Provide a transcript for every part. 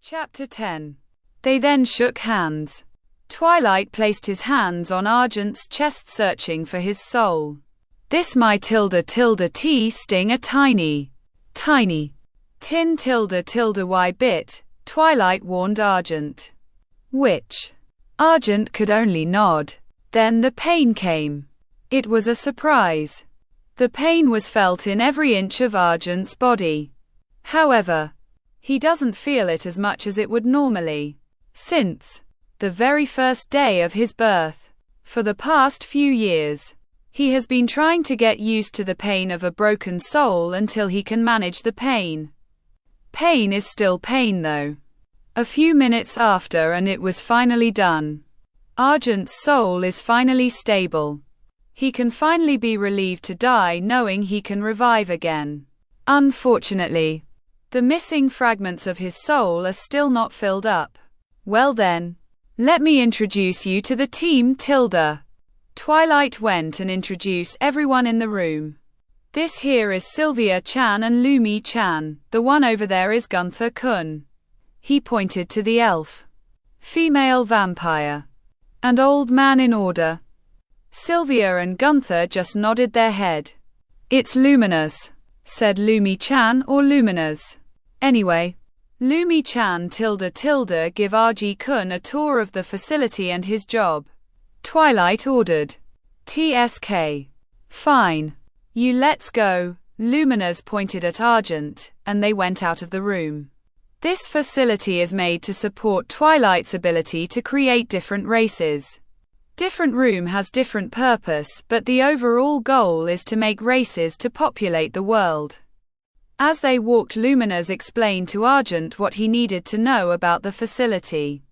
Chapter 10. They then shook hands. Twilight placed his hands on Argent's chest, searching for his soul. This my tea sting a tiny tin y bit, Twilight warned Argent. Which Argent could only nod. Then the pain came. It was a surprise. The pain was felt in every inch of Argent's body. However, he doesn't feel it as much as it would normally, since the very first day of his birth. For the past few years, he has been trying to get used to the pain of a broken soul until he can manage the pain. Pain is still pain though. A few minutes after and it was finally done. Argent's soul is finally stable. He can finally be relieved to die knowing he can revive again. Unfortunately, the missing fragments of his soul are still not filled up. Well then, let me introduce you to the team Tilda. Twilight went and introduced everyone in the room. This here is Sylvia-chan and Lumi-chan, the one over there is Gunther-kun. He pointed to the elf, female vampire, and old man in order. Sylvia and Gunther just nodded their head. It's Luminous, said Lumi-chan or Luminous. Anyway, Lumi-chan -- give RG-kun a tour of the facility and his job. Twilight ordered. TSK. Fine. You let's go. Luminous pointed at Argent, and they went out of the room. This facility is made to support Twilight's ability to create different races. Different room has different purpose, but the overall goal is to make races to populate the world. As they walked, Luminous explained to Argent what he needed to know about the facility.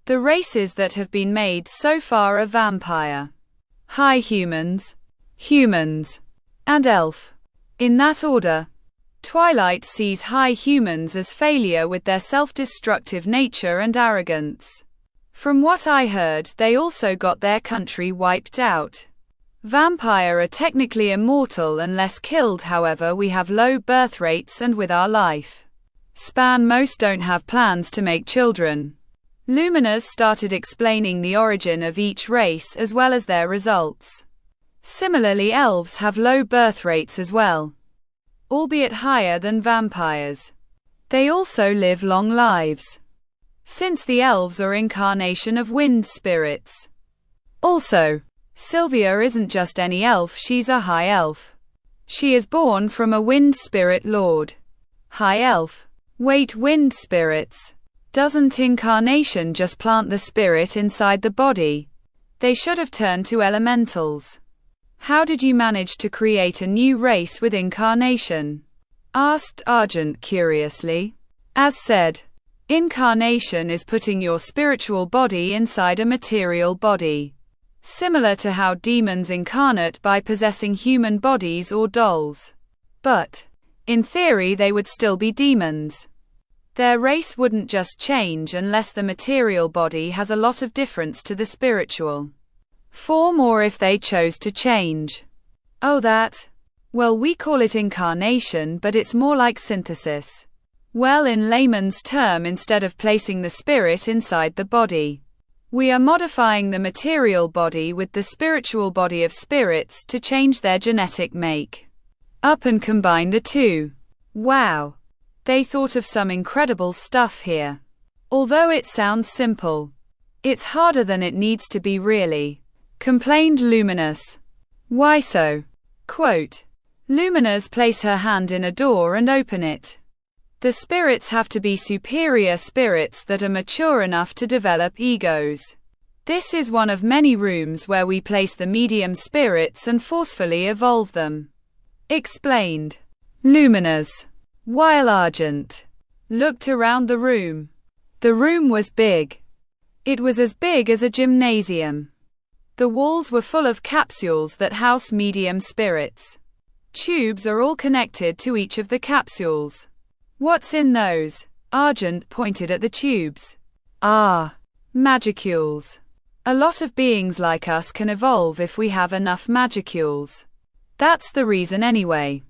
The races that have been made so far are vampire, high humans, and elf. In that order. Twilight sees high humans as failure with their self-destructive nature and arrogance. From what I heard, they also got their country wiped out. Vampire are technically immortal unless killed, however we have low birth rates and with our life span most don't have plans to make children. Luminous started explaining the origin of each race as well as their results. Similarly, elves have low birth rates as well, albeit higher than vampires. They also live long lives, since the elves are incarnation of wind spirits. Also, Sylvia isn't just any elf, she's a high elf. She is born from a wind spirit lord. High elf. Wait, wind spirits. Doesn't incarnation just plant the spirit inside the body? They should have turned to elementals. How did you manage to create a new race with incarnation? Asked Argent curiously. As said, incarnation is putting your spiritual body inside a material body. Similar to how demons incarnate by possessing human bodies or dolls. But, in theory, they would still be demons. Their race wouldn't just change unless the material body has a lot of difference to the spiritual form, or if they chose to change. Oh, that? Well, we call it incarnation, but it's more like synthesis. Well, in layman's term, instead of placing the spirit inside the body, we are modifying the material body with the spiritual body of spirits to change their genetic make up and combine the two. Wow. They thought of some incredible stuff here. Although it sounds simple, it's harder than it needs to be, really, complained Luminous. Why so? Quote, Luminous place her hand in a door and open it. The spirits have to be superior spirits that are mature enough to develop egos. This is one of many rooms where we place the medium spirits and forcefully evolve them. Explained Luminous. While Argent looked around the room. The room was big. It was as big as a gymnasium. The walls were full of capsules that house medium spirits. Tubes are all connected to each of the capsules. What's in those? Argent pointed at the tubes. Ah, magicules. A lot of beings like us can evolve if we have enough magicules. That's the reason anyway.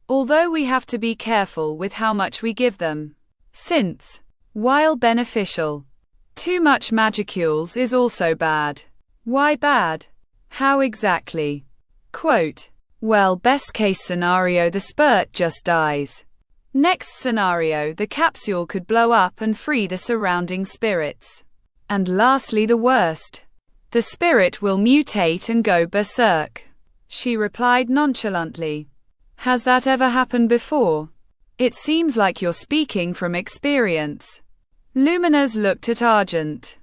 Although we have to be careful with how much we give them, since While beneficial, too much magicules is also bad. Why bad? How exactly? Quote, well, best case scenario, the spurt just dies. Next scenario, the capsule could blow up and free the surrounding spirits. And lastly, the worst. The spirit will mutate and go berserk. She replied nonchalantly. Has that ever happened before? It seems like you're speaking from experience. Luminous looked at Argent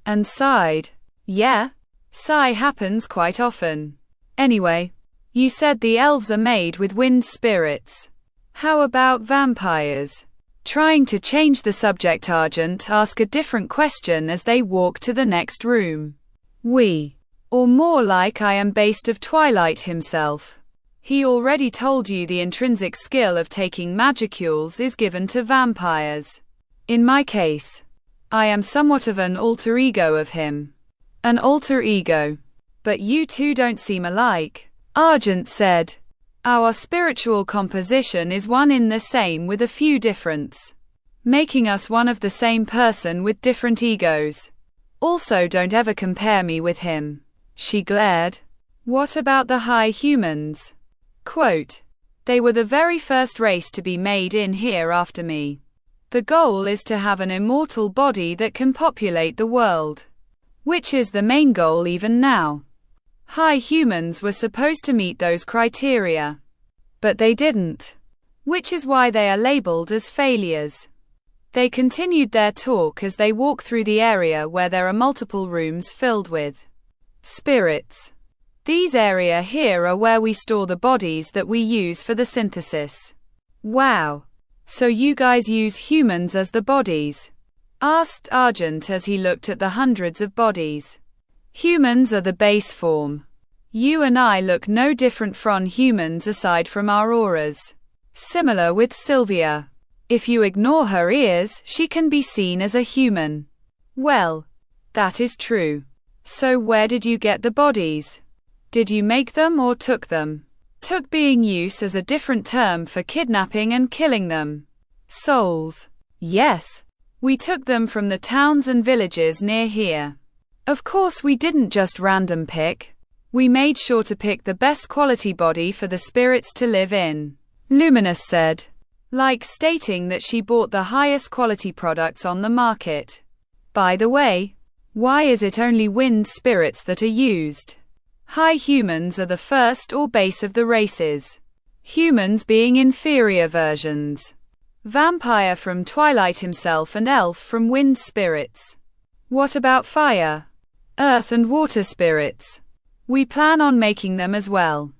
and sighed. Yeah, sigh happens quite often. Anyway, you said the elves are made with wind spirits. How about vampires? Trying to change the subject, Argent asked a different question as they walked to the next room. We, or more like I am based of Twilight himself. He already told you the intrinsic skill of taking magicules is given to vampires. In my case, I am somewhat of an alter ego of him. An alter ego. But you two don't seem alike, Argent said. Our spiritual composition is one in the same with a few difference, making us one of the same person with different egos. Also, don't ever compare me with him. She glared. What about the high humans? Quote, they were the very first race to be made in here after me. The goal is to have an immortal body that can populate the world, which is the main goal even now. High humans were supposed to meet those criteria, but they didn't, which is why they are labeled as failures. They continued their talk as they walked through the area where there are multiple rooms filled with spirits. These areas here are where we store the bodies that we use for the synthesis. Wow. So you guys use humans as the bodies? Asked Argent as he looked at the hundreds of bodies. Humans are the base form. You and I look no different from humans aside from our auras. Similar with Sylvia. If you ignore her ears, she can be seen as a human. Well, that is true. So where did you get the bodies? Did you make them or took them? Took being used as a different term for kidnapping and killing them. Souls. Yes. We took them from the towns and villages near here. Of course we didn't just random pick. We made sure to pick the best quality body for the spirits to live in. Luminous said. Like stating that she bought the highest quality products on the market. By the way, why is it only wind spirits that are used? High humans are the first or base of the races. Humans being inferior versions. Vampire from Twilight himself and elf from wind spirits. What about fire, earth and water spirits? We plan on making them as well.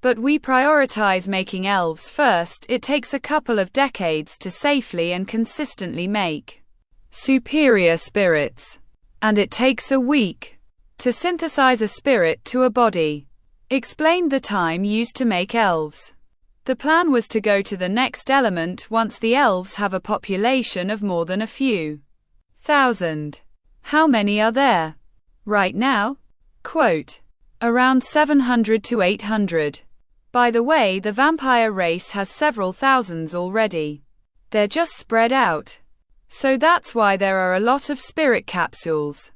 But we prioritize making elves first. It takes a couple of decades to safely and consistently make superior spirits. And it takes a week to synthesize a spirit to a body. Explained the time used to make elves. The plan was to go to the next element once the elves have a population of more than a few thousand. How many are there right now? Quote, around 700 to 800. By the way, the vampire race has several thousands already. They're just spread out. So that's why there are a lot of spirit capsules.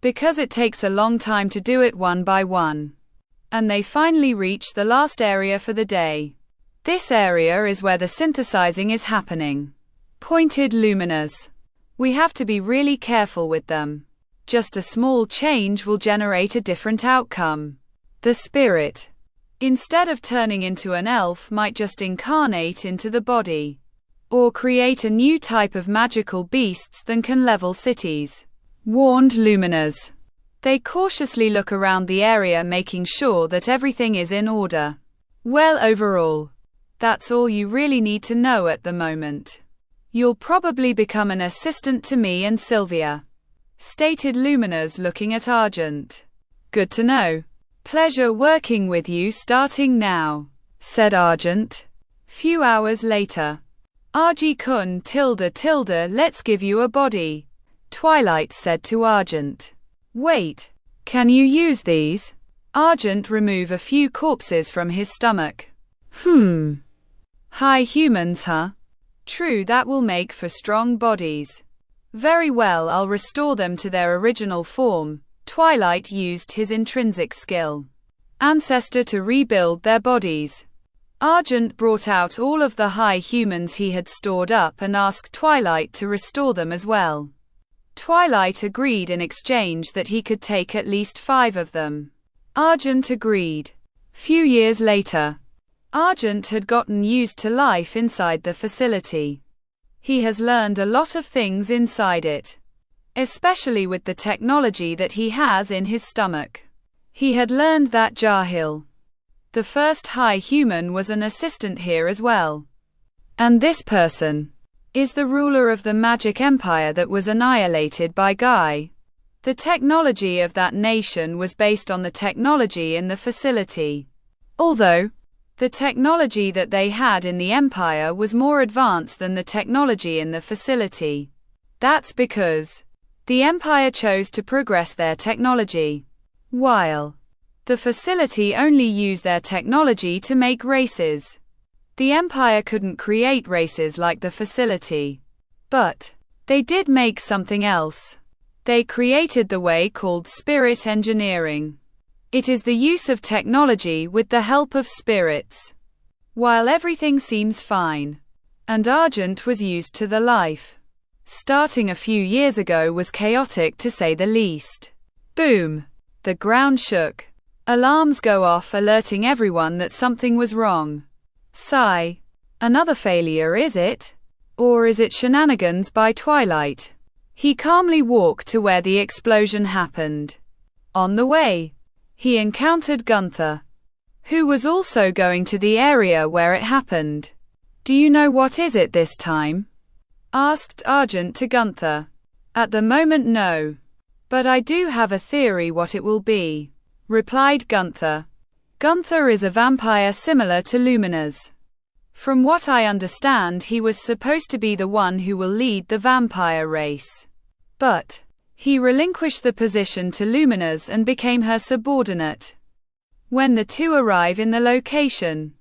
Because it takes a long time to do it one by one. And they finally reach the last area for the day. This area is where the synthesizing is happening. Pointed Luminous. We have to be really careful with them. Just a small change will generate a different outcome. The spirit, instead of turning into an elf, might just incarnate into the body. Or create a new type of magical beasts that can level cities. Warned Luminous. They cautiously look around the area, making sure that everything is in order. Well, overall, that's all you really need to know at the moment. You'll probably become an assistant to me and Sylvia. Stated Luminous, looking at Argent. Good to know. Pleasure working with you starting now, said Argent. Few hours later. Argy-kun _, let's give you a body. Twilight said to Argent. Wait, can you use these? Argent remove a few corpses from his stomach. High humans, huh? True, that will make for strong bodies. Very well, I'll restore them to their original form. Twilight used his intrinsic skill. Ancestor to rebuild their bodies. Argent brought out all of the high humans he had stored up and asked Twilight to restore them as well. Twilight agreed in exchange that he could take at least 5 of them. Argent agreed. Few years later, Argent had gotten used to life inside the facility. He has learned a lot of things inside it, especially with the technology that he has in his stomach. He had learned that Jahil, the first high human, was an assistant here as well. And this person is the ruler of the magic empire that was annihilated by Guy. The technology of that nation was based on the technology in the facility. Although the technology that they had in the empire was more advanced than the technology in the facility. That's because the empire chose to progress their technology, while the facility only used their technology to make races. The empire couldn't create races like the facility, but they did make something else. They created the way called spirit engineering. It is the use of technology with the help of spirits. While everything seems fine, and Argent was used to the life starting a few years ago was chaotic to say the least. Boom! The ground shook. Alarms go off alerting everyone that something was wrong. Sigh. Another failure, is it? Or is it shenanigans by Twilight? He calmly walked to where the explosion happened. On the way, he encountered Gunther, who was also going to the area where it happened. Do you know what is it this time? Asked Argent to Gunther. At the moment, no. But I do have a theory what it will be, replied Gunther. Gunther is a vampire similar to Lumina's. From what I understand, he was supposed to be the one who will lead the vampire race. But he relinquished the position to Lumina's and became her subordinate. When the two arrive in the location,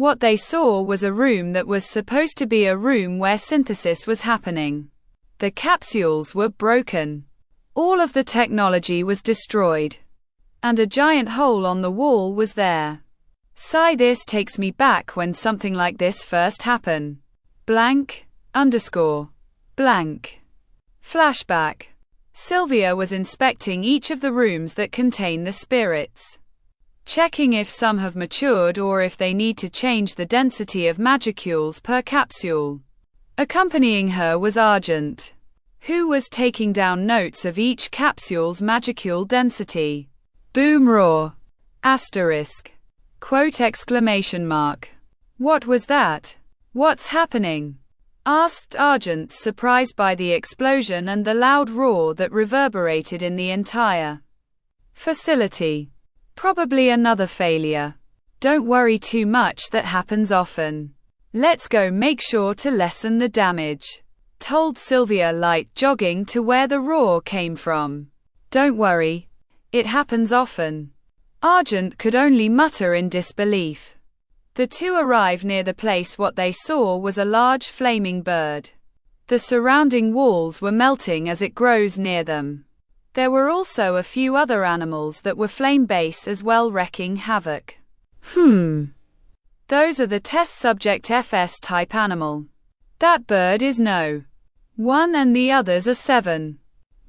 what they saw was a room that was supposed to be a room where synthesis was happening. The capsules were broken. All of the technology was destroyed. And a giant hole on the wall was there. Sigh, this takes me back when something like this first happened. Blank, underscore, blank. Flashback. Sylvia was inspecting each of the rooms that contain the spirits, checking if some have matured or if they need to change the density of magicules per capsule. Accompanying her was Argent, who was taking down notes of each capsule's magicule density. Boom roar. Asterisk. Quote exclamation mark. What was that? What's happening? Asked Argent, surprised by the explosion and the loud roar that reverberated in the entire facility. Probably another failure. Don't worry too much, that happens often. Let's go make sure to lessen the damage, told Sylvia, light jogging to where the roar came from. Don't worry. It happens often. Argent could only mutter in disbelief. The two arrived near the place. What they saw was a large flaming bird. The surrounding walls were melting as it grows near them. There were also a few other animals that were flame-based as well, wreaking havoc. Those are the test subject FS type animal. That bird is no 1 and the others are 7,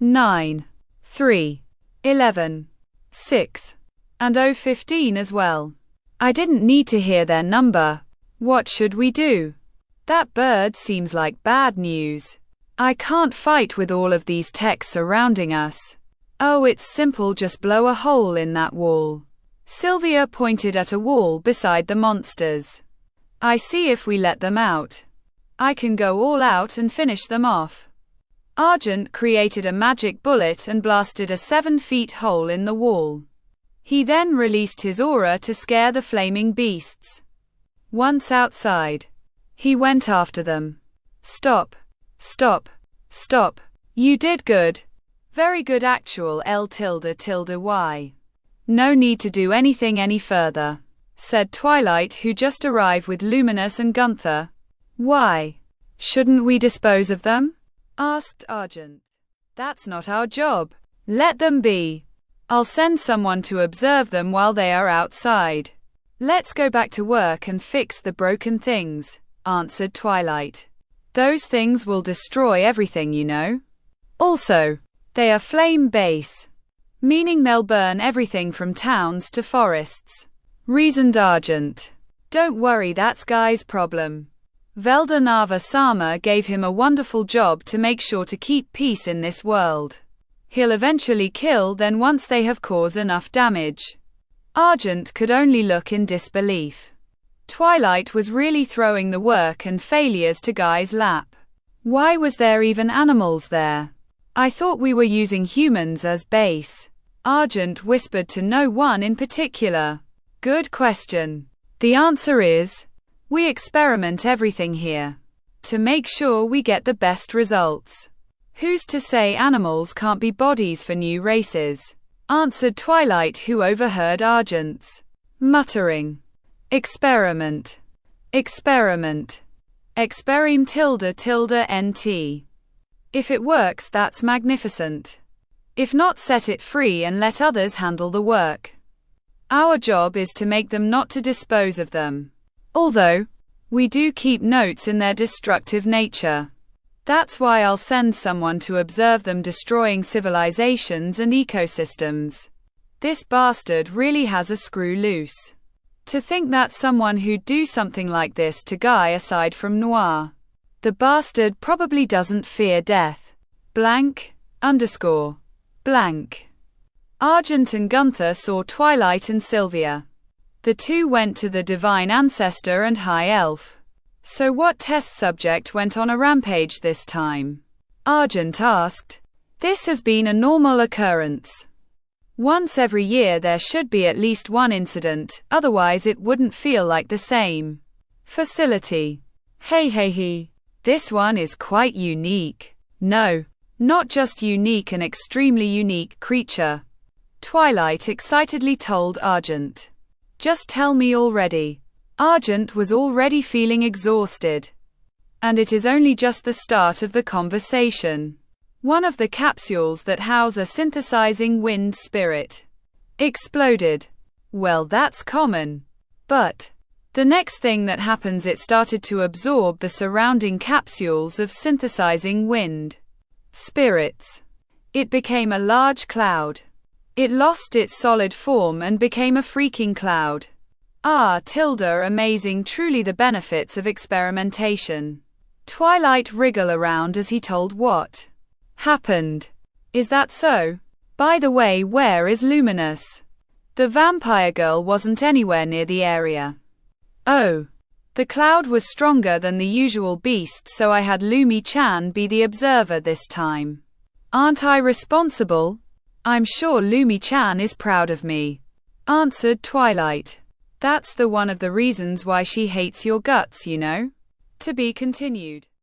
9, 3, 11, 6, and 15 as well. I didn't need to hear their number. What should we do? That bird seems like bad news. I can't fight with all of these techs surrounding us. Oh, it's simple, just blow a hole in that wall. Sylvia pointed at a wall beside the monsters. I see, if we let them out, I can go all out and finish them off. Argent created a magic bullet and blasted a 7-foot hole in the wall. He then released his aura to scare the flaming beasts. Once outside, he went after them. Stop. Stop. Stop. You did good. Very good, actual L tilde tilde Y. No need to do anything any further, said Twilight, who just arrived with Luminous and Gunther. Why? Shouldn't we dispose of them? asked Argent. That's not our job. Let them be. I'll send someone to observe them while they are outside. Let's go back to work and fix the broken things, answered Twilight. Those things will destroy everything, you know. Also, they are flame-based, meaning they'll burn everything from towns to forests, reasoned Argent. Don't worry, that's Guy's problem. Velda Nava Sama gave him a wonderful job to make sure to keep peace in this world. He'll eventually kill them once they have caused enough damage. Argent could only look in disbelief. Twilight was really throwing the work and failures to Guy's lap. Why was there even animals there? I thought we were using humans as base. Argent whispered to no one in particular. Good question. The answer is, we experiment everything here to make sure we get the best results. Who's to say animals can't be bodies for new races? Answered Twilight, who overheard Argent's muttering. Experiment. Experiment. Experim_NT. If it works, that's magnificent. If not, set it free and let others handle the work. Our job is to make them, not to dispose of them. Although, we do keep notes in their destructive nature. That's why I'll send someone to observe them destroying civilizations and ecosystems. This bastard really has a screw loose. To think that someone who'd do something like this to Guy, aside from Noir. The bastard probably doesn't fear death. Blank, underscore, blank. Argent and Gunther saw Twilight and Sylvia. The two went to the Divine Ancestor and High Elf. So what test subject went on a rampage this time? Argent asked. This has been a normal occurrence. Once every year there should be at least one incident, otherwise it wouldn't feel like the same facility. Hey. This one is quite unique. No, not just unique, an extremely unique creature. Twilight excitedly told Argent. Just tell me already. Argent was already feeling exhausted. And it is only just the start of the conversation. One of the capsules that house a synthesizing wind spirit exploded. Well, that's common. But the next thing that happens, it started to absorb the surrounding capsules of synthesizing wind spirits. It became a large cloud. It lost its solid form and became a freaking cloud. Amazing, truly the benefits of experimentation. Twilight wriggled around as he told what happened. Is that so? By the way, where is Luminous? The vampire girl wasn't anywhere near the area. Oh. The cloud was stronger than the usual beast, so I had Lumi-chan be the observer this time. Aren't I responsible? I'm sure Lumi-chan is proud of me, answered Twilight. That's one of the reasons why she hates your guts, you know. To be continued.